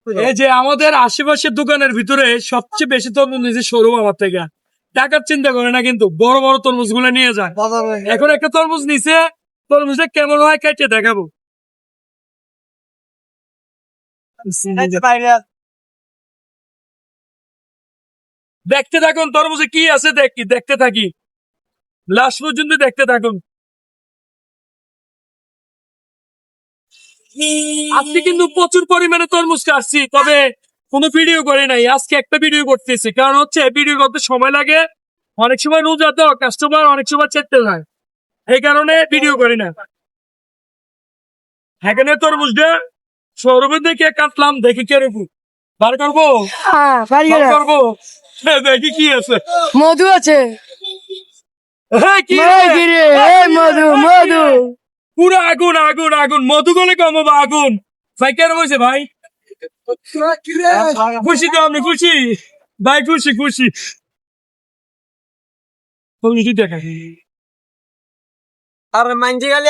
এই যে আমাদের আশেপাশের দোকানের ভিতরে সবচেয়ে বেশি তরমুজ নিয়েছে শোরুম আমার থেকে। টাকার চিন্তা করে না, কিন্তু বড় বড় তরমুজ গুলো নিয়ে যায়। এখন একটা তরমুজ নিচে, তরমুজটা কেমন হয় কেটে দেখাবো। দেখতে থাকুন তরমুজে কি আছে, দেখতে থাকি, লাস্ট পর্যন্ত দেখতে থাকুন। আজকে কিন্তু প্রচুর পরিমাণে তরমুজ কাটছি, তবে কোনো ভিডিও করি নাই। আজকে একটা ভিডিও করতেছি, কারণ হচ্ছে ভিডিও করতে সময় লাগে, অনেক সময় রোজা তো কাস্টমার অনেক সময় চেতে যায়, এই কারণে ভিডিও করি না। এখানে তরমুজটা শোরুমে দেখে কাটলাম, দেখি কেরকম বার করবো, বার করবো। দেখি কি আছে, মধু আছে, কি মধু মধু। পুরো আগুন আগুন আগুন, মধু গলে কমাবো আগুন। ভাই কেন বলছে ভাই, খুশি তো আপনি, খুশি ভাই, খুশি খুশি। দেখা আর মাইন্ডে গেলে